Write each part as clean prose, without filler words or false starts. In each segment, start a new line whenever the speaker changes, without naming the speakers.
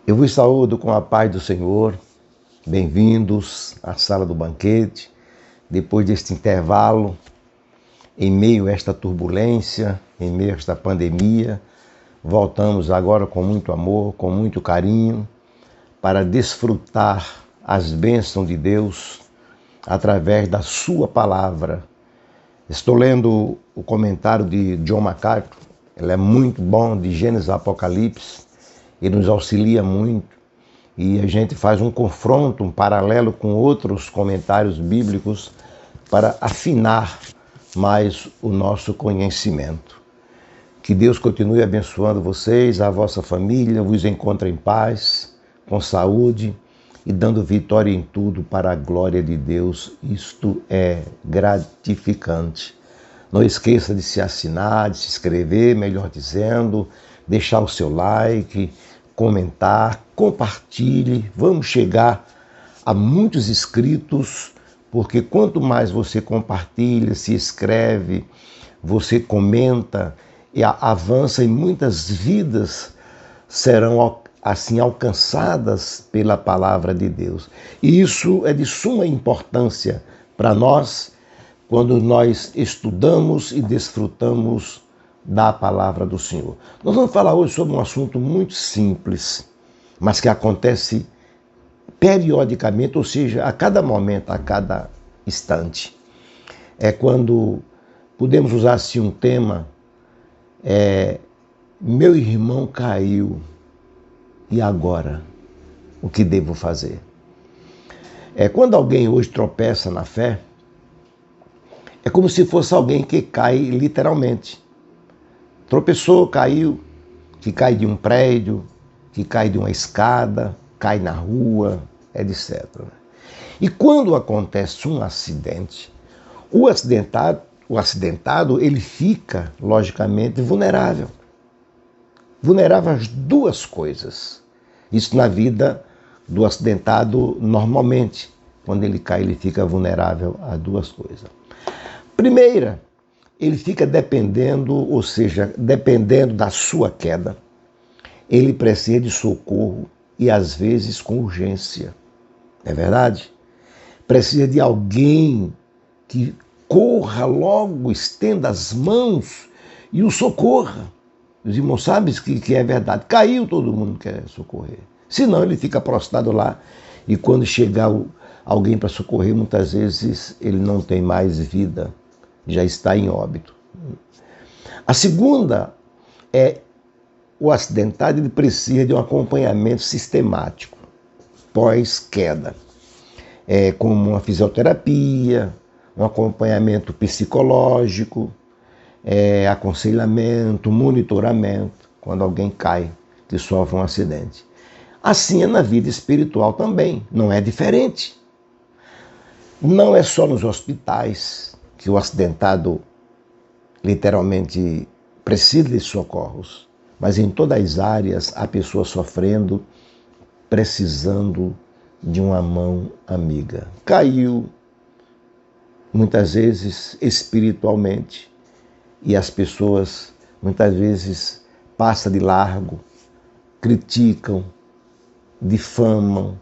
Eu vos saúdo com a paz do Senhor. Bem-vindos à sala do banquete. Depois deste intervalo, em meio a esta turbulência, em meio a esta pandemia, voltamos agora com muito amor, com muito carinho, para desfrutar as bênçãos de Deus através da sua palavra. Estou lendo o comentário de John MacArthur. Ele é muito bom, de Gênesis a Apocalipse. Ele nos auxilia muito e a gente faz um confronto, um paralelo com outros comentários bíblicos para afinar mais o nosso conhecimento. Que Deus continue abençoando vocês, a vossa família, vos encontre em paz, com saúde e dando vitória em tudo para a glória de Deus. Isto é gratificante. Não esqueça de se assinar, de se inscrever, melhor dizendo, deixar o seu like, comentar, compartilhe. Vamos chegar a muitos inscritos, porque quanto mais você compartilha, se inscreve, você comenta e avança, e muitas vidas serão assim alcançadas pela palavra de Deus. E isso é de suma importância para nós quando nós estudamos e desfrutamos da palavra do Senhor. Nós vamos falar hoje sobre um assunto muito simples, mas que acontece periodicamente, ou seja, a cada momento, a cada instante. É quando podemos usar assim um tema, meu irmão caiu, e agora? O que devo fazer? Quando alguém hoje tropeça na fé, é como se fosse alguém que cai literalmente. Tropeçou, caiu, que cai de um prédio, que cai de uma escada, cai na rua, etc. E quando acontece um acidente, o acidentado ele fica, logicamente, vulnerável. Vulnerável às duas coisas. Isso na vida do acidentado normalmente. Quando ele cai, ele fica vulnerável a duas coisas. Primeira, ele fica dependendo, ou seja, dependendo da sua queda. Ele precisa de socorro e às vezes com urgência. É verdade? Precisa de alguém que corra logo, estenda as mãos e o socorra. Os irmãos sabem que é verdade. Caiu, todo mundo quer socorrer. Senão ele fica prostrado lá e quando chegar alguém para socorrer, muitas vezes ele não tem mais vida. Já está em óbito. A segunda é o acidentado, ele precisa de um acompanhamento sistemático pós-queda, como uma fisioterapia, um acompanhamento psicológico, aconselhamento, monitoramento, quando alguém cai, que sofre um acidente. Assim é na vida espiritual também, não é diferente. Não é só nos hospitais que o acidentado literalmente precisa de socorros, mas em todas as áreas há pessoas sofrendo, precisando de uma mão amiga. Caiu, muitas vezes espiritualmente, e as pessoas muitas vezes passam de largo, criticam, difamam,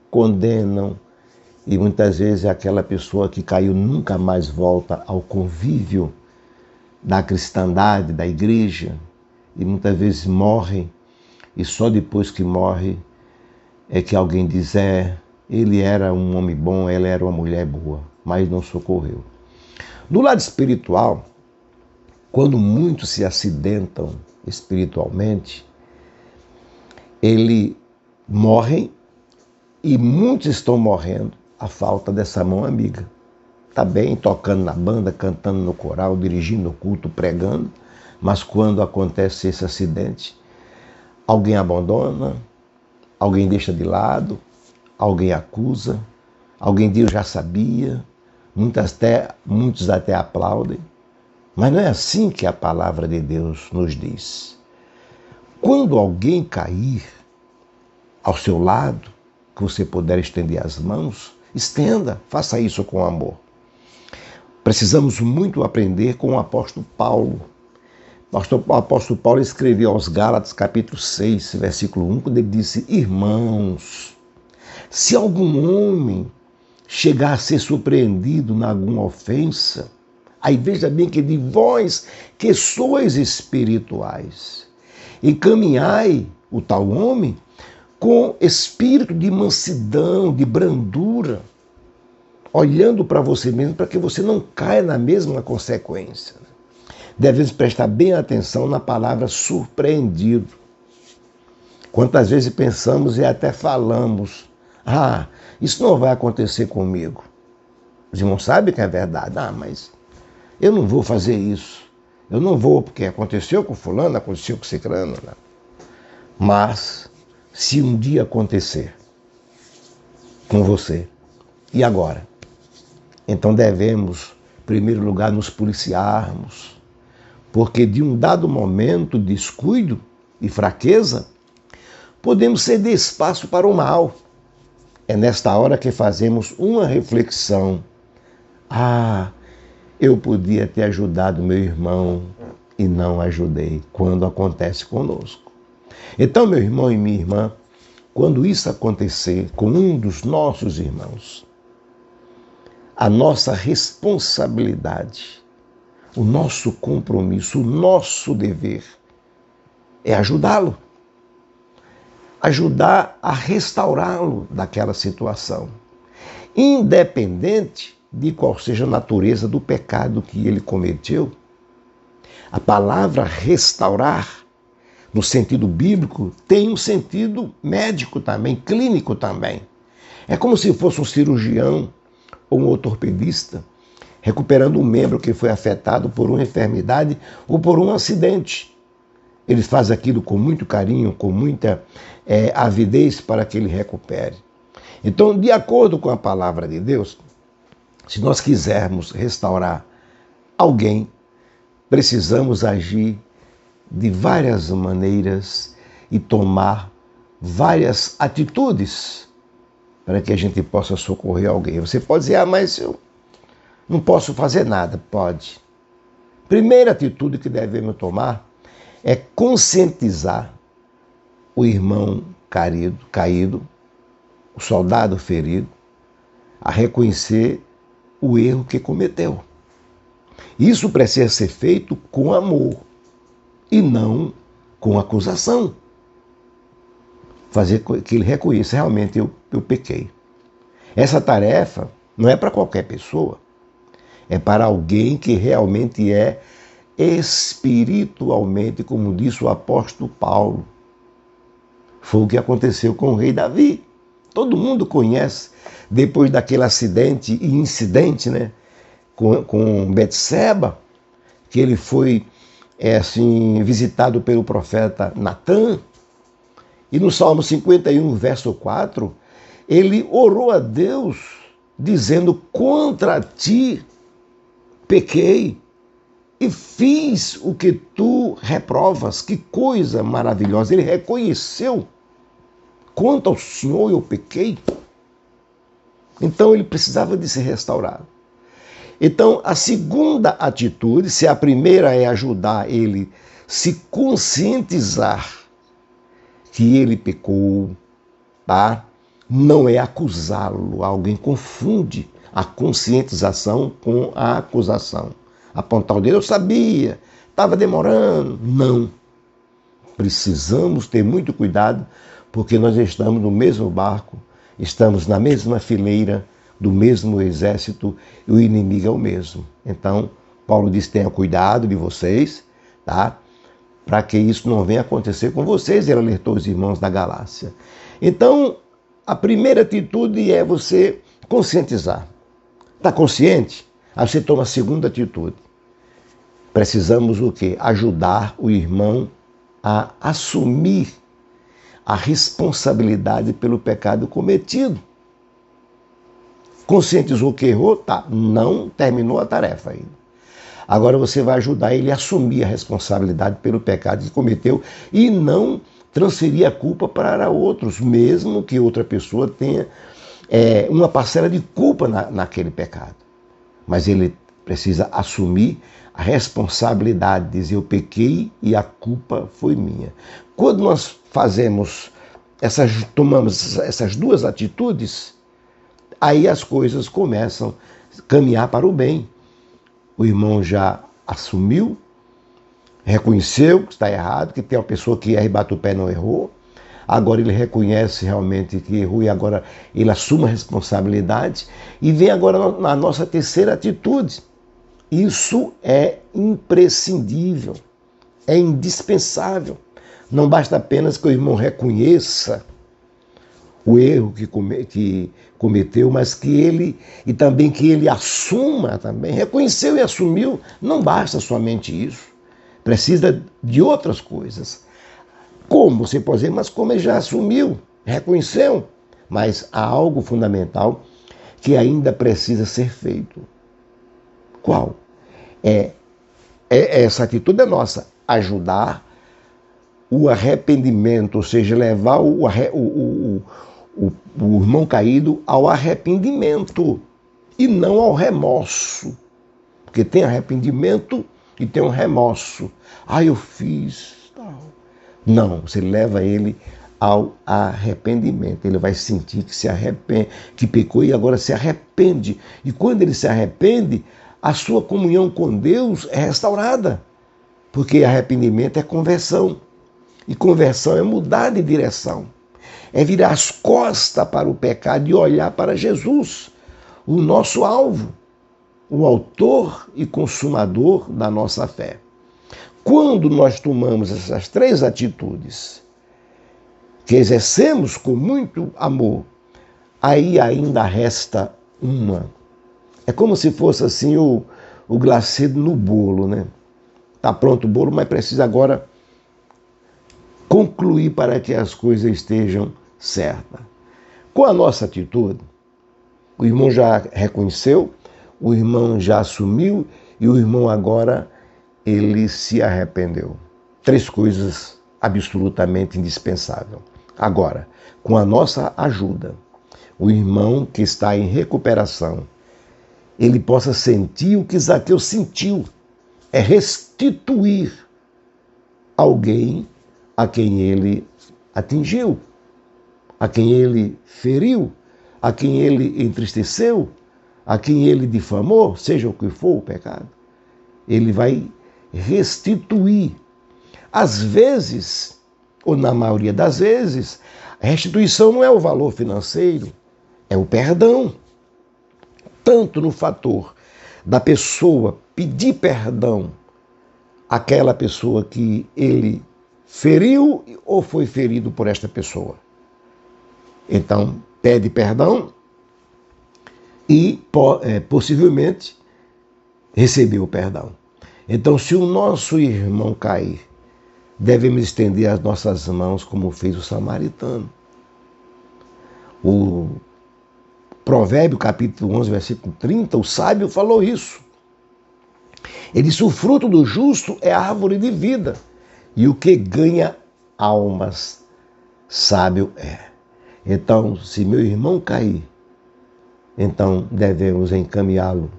condenam, e muitas vezes aquela pessoa que caiu nunca mais volta ao convívio da cristandade, da igreja, e muitas vezes morre, e só depois que morre é que alguém diz, ele era um homem bom, ela era uma mulher boa, mas não socorreu. Do lado espiritual, quando muitos se acidentam espiritualmente, eles morrem e muitos estão morrendo à falta dessa mão amiga. Está bem tocando na banda, cantando no coral, dirigindo o culto, pregando, mas quando acontece esse acidente, alguém abandona, alguém deixa de lado, alguém acusa, alguém diz eu já sabia, muitos até aplaudem, mas não é assim que a palavra de Deus nos diz. Quando alguém cair ao seu lado, que você puder estender as mãos, estenda, faça isso com amor. Precisamos muito aprender com o apóstolo Paulo. O apóstolo Paulo escreveu aos Gálatas, capítulo 6, versículo 1, quando ele disse: irmãos, se algum homem chegar a ser surpreendido em alguma ofensa, aí veja bem que de vós que sois espirituais, encaminhai o tal homem com espírito de mansidão, de brandura, olhando para você mesmo, para que você não caia na mesma consequência. Devemos prestar bem atenção na palavra surpreendido. Quantas vezes pensamos e até falamos: isso não vai acontecer comigo. Os irmãos sabem que é verdade. Mas eu não vou fazer isso. Eu não vou porque aconteceu com fulano, aconteceu com ciclano. Né? Mas, se um dia acontecer com você, e agora? Então devemos, em primeiro lugar, nos policiarmos, porque de um dado momento de descuido e fraqueza, podemos ceder espaço para o mal. É nesta hora que fazemos uma reflexão. Eu podia ter ajudado meu irmão e não ajudei, quando acontece conosco. Então, meu irmão e minha irmã, quando isso acontecer com um dos nossos irmãos, a nossa responsabilidade, o nosso compromisso, o nosso dever é ajudá-lo. Ajudar a restaurá-lo daquela situação, independente de qual seja a natureza do pecado que ele cometeu. A palavra restaurar, no sentido bíblico, tem um sentido médico também, clínico também. É como se fosse um cirurgião ou um ortopedista recuperando um membro que foi afetado por uma enfermidade ou por um acidente. Ele faz aquilo com muito carinho, com muita avidez para que ele recupere. Então, de acordo com a palavra de Deus, se nós quisermos restaurar alguém, precisamos agir de várias maneiras e tomar várias atitudes para que a gente possa socorrer alguém. Você pode dizer: mas eu não posso fazer nada. Pode. Primeira atitude que devemos tomar é conscientizar o irmão caído, o soldado ferido, a reconhecer o erro que cometeu. Isso precisa ser feito com amor e não com acusação. Fazer com que ele reconheça: realmente eu pequei. Essa tarefa não é para qualquer pessoa, é para alguém que realmente é espiritualmente, como disse o apóstolo Paulo. Foi o que aconteceu com o rei Davi. Todo mundo conhece, depois daquele acidente e incidente, né, com Betseba, que ele foi visitado pelo profeta Natã. E no Salmo 51, verso 4, ele orou a Deus dizendo: contra ti pequei e fiz o que tu reprovas. Que coisa maravilhosa! Ele reconheceu: quanto ao Senhor eu pequei. Então ele precisava de ser restaurado. Então a segunda atitude, se a primeira é ajudar ele se conscientizar que ele pecou, tá? Não é acusá-lo. Alguém confunde a conscientização com a acusação. Apontar o dedo: eu sabia, estava demorando. Não. Precisamos ter muito cuidado, porque nós estamos no mesmo barco, estamos na mesma fileira, do mesmo exército, e o inimigo é o mesmo. Então, Paulo diz: tenha cuidado de vocês, tá? Para que isso não venha acontecer com vocês. Ele alertou os irmãos da Galácia. Então, a primeira atitude é você conscientizar. Está consciente? Aí você toma a segunda atitude. Precisamos o quê? Ajudar o irmão a assumir a responsabilidade pelo pecado cometido. Conscientizou que errou? Tá, não terminou a tarefa ainda. Agora você vai ajudar ele a assumir a responsabilidade pelo pecado que cometeu e não transferir a culpa para outros, mesmo que outra pessoa tenha uma parcela de culpa naquele pecado. Mas ele precisa assumir a responsabilidade, dizer eu pequei e a culpa foi minha. Quando nós tomamos essas duas atitudes, aí as coisas começam a caminhar para o bem. O irmão já assumiu, reconheceu que está errado, que tem uma pessoa que erra e bate o pé, não errou. Agora ele reconhece realmente que errou e agora ele assume a responsabilidade. E vem agora na nossa terceira atitude. Isso é imprescindível, é indispensável. Não basta apenas que o irmão reconheça o erro que cometeu, mas que ele assuma também. Reconheceu e assumiu, não basta somente isso. Precisa de outras coisas. Como você pode dizer, mas como ele já assumiu, reconheceu, mas há algo fundamental que ainda precisa ser feito. Qual? Essa atitude é nossa, ajudar o arrependimento, ou seja, levar o irmão caído ao arrependimento e não ao remorso. Porque tem arrependimento e tem um remorso. Eu fiz tal. Não, você leva ele ao arrependimento. Ele vai sentir que se arrepende, que pecou e agora se arrepende. E quando ele se arrepende, a sua comunhão com Deus é restaurada. Porque arrependimento é conversão. E conversão é mudar de direção. É virar as costas para o pecado e olhar para Jesus, o nosso alvo, o autor e consumador da nossa fé. Quando nós tomamos essas três atitudes, que exercemos com muito amor, aí ainda resta uma. É como se fosse assim o glacê no bolo, né? Está pronto o bolo, mas precisa agora concluir para que as coisas estejam certas. Com a nossa atitude, o irmão já reconheceu, o irmão já assumiu e o irmão agora ele se arrependeu. Três coisas absolutamente indispensáveis. Agora, com a nossa ajuda, o irmão que está em recuperação, ele possa sentir o que Zaqueu sentiu, é restituir alguém a quem ele atingiu, a quem ele feriu, a quem ele entristeceu, a quem ele difamou, seja o que for o pecado. Ele vai restituir. Às vezes, ou na maioria das vezes, a restituição não é o valor financeiro, é o perdão. Tanto no fator da pessoa pedir perdão àquela pessoa que ele feriu ou foi ferido por esta pessoa. Então, pede perdão e possivelmente recebeu o perdão. Então, se o nosso irmão cair, devemos estender as nossas mãos como fez o samaritano. O Provérbio, capítulo 11, versículo 30, o sábio falou isso. Ele disse, o fruto do justo é a árvore de vida, e o que ganha almas, sábio é. Então, se meu irmão cair, então devemos encaminhá-lo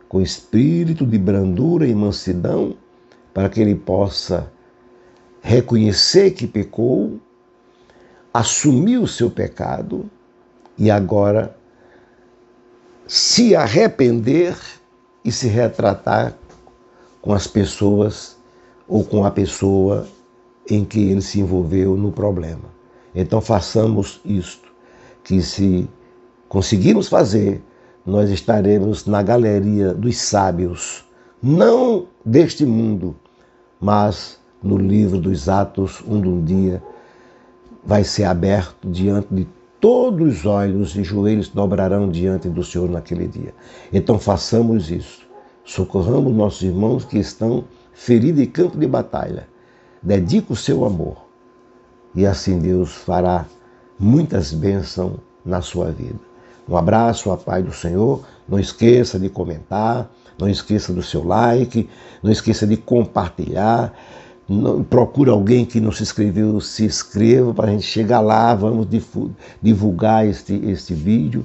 com espírito de brandura e mansidão, para que ele possa reconhecer que pecou, assumir o seu pecado e agora se arrepender e se retratar com as pessoas ou com a pessoa em que ele se envolveu no problema. Então façamos isto, que se conseguirmos fazer, nós estaremos na galeria dos sábios, não deste mundo, mas no livro dos Atos, onde um dia vai ser aberto diante de todos os olhos e joelhos dobrarão diante do Senhor naquele dia. Então façamos isso. Socorramos nossos irmãos que estão feridos em campo de batalha. Dedique o seu amor. E assim Deus fará muitas bênçãos na sua vida. Um abraço, a paz do Senhor. Não esqueça de comentar, não esqueça do seu like, não esqueça de compartilhar. Procura alguém que não se inscreveu, se inscreva para a gente chegar lá, vamos divulgar este vídeo,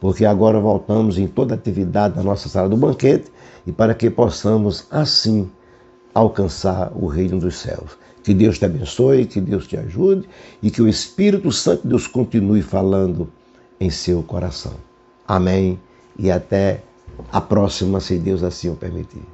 porque agora voltamos em toda a atividade da nossa sala do banquete e para que possamos assim alcançar o reino dos céus. Que Deus te abençoe, que Deus te ajude e que o Espírito Santo de Deus continue falando em seu coração. Amém e até a próxima, se Deus assim o permitir.